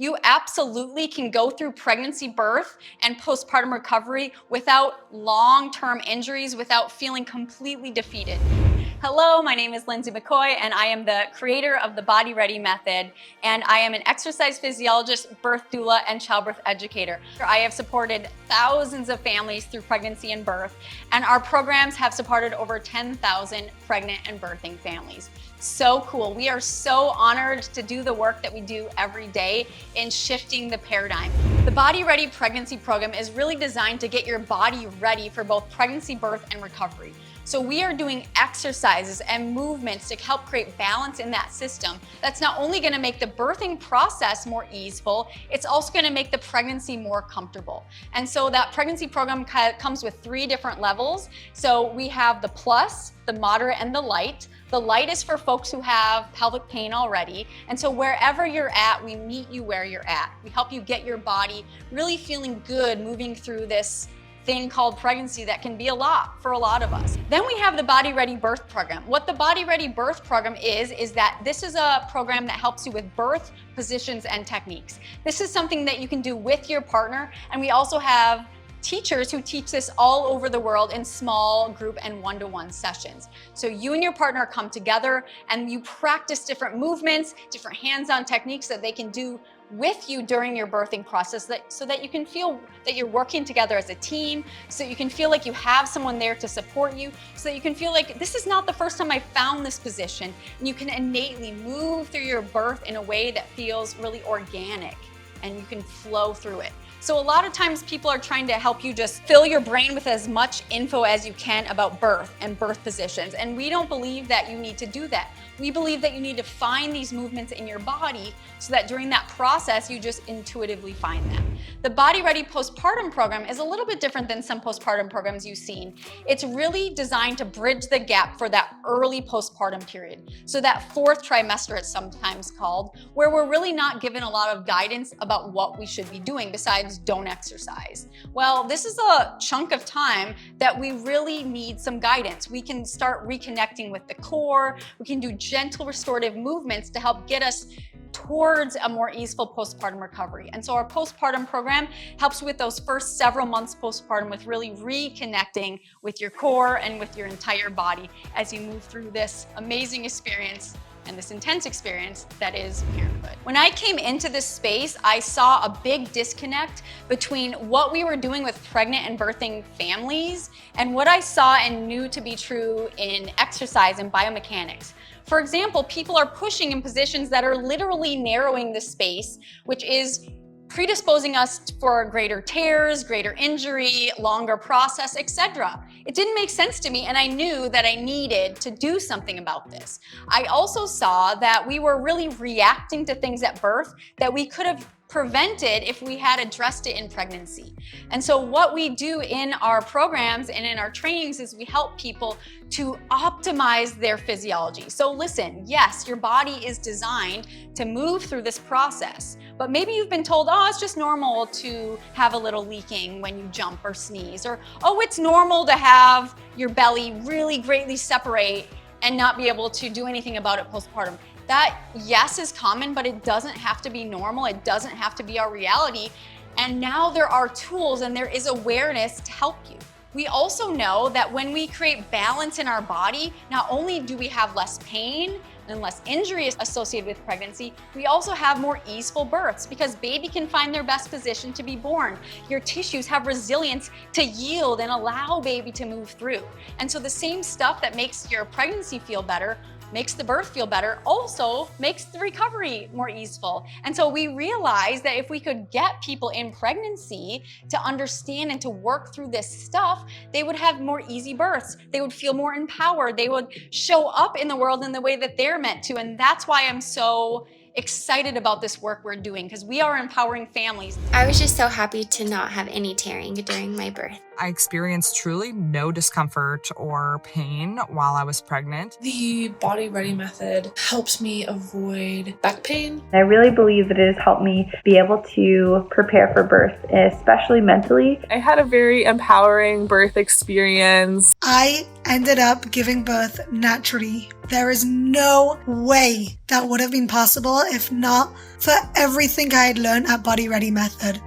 You absolutely can go through pregnancy, birth, and postpartum recovery without long-term injuries, without feeling completely defeated. Hello, my name is Lindsay McCoy, and I am the creator of the Body Ready method, and I am an exercise physiologist, birth doula, and childbirth educator. I have supported thousands of families through pregnancy and birth, and our programs have supported over 10,000 pregnant and birthing families. So cool. We are so honored to do the work that we do every day in shifting the paradigm. The Body Ready Pregnancy Program is really designed to get your body ready for both pregnancy, birth, and recovery. So we are doing exercises and movements to help create balance in that system. That's not only going to make the birthing process more easeful, it's also going to make the pregnancy more comfortable. And so that pregnancy program comes with 3 different levels. So we have the plus, the moderate, and the light. The light is for folks who have pelvic pain already. And so wherever you're at, we meet you where you're at. We help you get your body really feeling good moving through this thing called pregnancy that can be a lot for a lot of us. Then we have the Body Ready Birth Program. What the Body Ready Birth Program is that this is a program that helps you with birth positions and techniques. This is something that you can do with your partner, and we also have teachers who teach this all over the world in small group and one-to-one sessions. So you and your partner come together and you practice different movements, different hands-on techniques that they can do with you during your birthing process, so that you can feel that you're working together as a team, so that you can feel like you have someone there to support you, so that you can feel like this is not the first time I found this position, and you can innately move through your birth in a way that feels really organic and you can flow through it. So a lot of times people are trying to help you just fill your brain with as much info as you can about birth and birth positions. And we don't believe that you need to do that. We believe that you need to find these movements in your body so that during that process, you just intuitively find them. The Body Ready Postpartum Program is a little bit different than some postpartum programs you've seen. It's really designed to bridge the gap for that early postpartum period. So that 4th trimester, it's sometimes called, where we're really not given a lot of guidance about what we should be doing besides don't exercise. Well, this is a chunk of time that we really need some guidance. We can start reconnecting with the core. We can do gentle restorative movements to help get us towards a more easeful postpartum recovery. And so our postpartum program helps with those first several months postpartum with really reconnecting with your core and with your entire body as you move through this amazing experience and this intense experience that is parenthood. When I came into this space, I saw a big disconnect between what we were doing with pregnant and birthing families and what I saw and knew to be true in exercise and biomechanics. For example, people are pushing in positions that are literally narrowing the space, which is predisposing us for greater tears, greater injury, longer process, etc. It didn't make sense to me, and I knew that I needed to do something about this. I also saw that we were really reacting to things at birth that we could have prevented if we had addressed it in pregnancy. And so what we do in our programs and in our trainings is we help people to optimize their physiology. So listen, yes, your body is designed to move through this process, but maybe you've been told, oh, it's just normal to have a little leaking when you jump or sneeze, or oh, it's normal to have your belly really greatly separate and not be able to do anything about it postpartum. That, yes, is common, but it doesn't have to be normal. It doesn't have to be our reality. And now there are tools and there is awareness to help you. We also know that when we create balance in our body, not only do we have less pain and less injury associated with pregnancy, we also have more easeful births because baby can find their best position to be born. Your tissues have resilience to yield and allow baby to move through. And so the same stuff that makes your pregnancy feel better makes the birth feel better, also makes the recovery more easeful. And so we realized that if we could get people in pregnancy to understand and to work through this stuff, they would have more easy births. They would feel more empowered. They would show up in the world in the way that they're meant to. And that's why I'm so excited about this work we're doing, because we are empowering families. I was just so happy to not have any tearing during my birth. I experienced truly no discomfort or pain while I was pregnant. The Body Ready method helps me avoid back pain. I really believe that it has helped me be able to prepare for birth, especially mentally. I had a very empowering birth experience. I ended up giving birth naturally There is no way that would have been possible if not for everything I had learned at Body Ready Method.